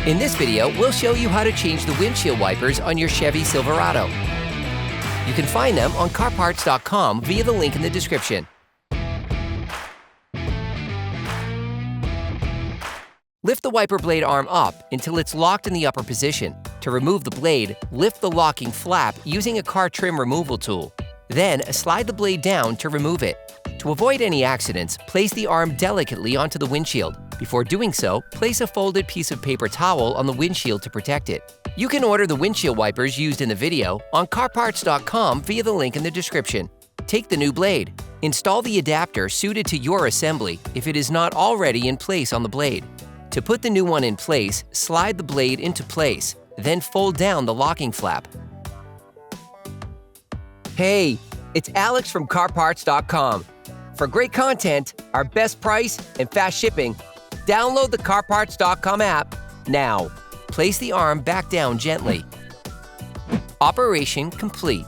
In this video, we'll show you how to change the windshield wipers on your Chevy Silverado. You can find them on CarParts.com via the link in the description. Lift the wiper blade arm up until it's locked in the upper position. To remove the blade, lift the locking flap using a car trim removal tool. Then, slide the blade down to remove it. To avoid any accidents, place the arm delicately onto the windshield. Before doing so, place a folded piece of paper towel on the windshield to protect it. You can order the windshield wipers used in the video on CarParts.com via the link in the description. Take the new blade. Install the adapter suited to your assembly if it is not already in place on the blade. To put the new one in place, slide the blade into place, then fold down the locking flap. Hey, it's Alex from CarParts.com. For great content, our best price, and fast shipping, download the CarParts.com app now. Place the arm back down gently. Operation complete.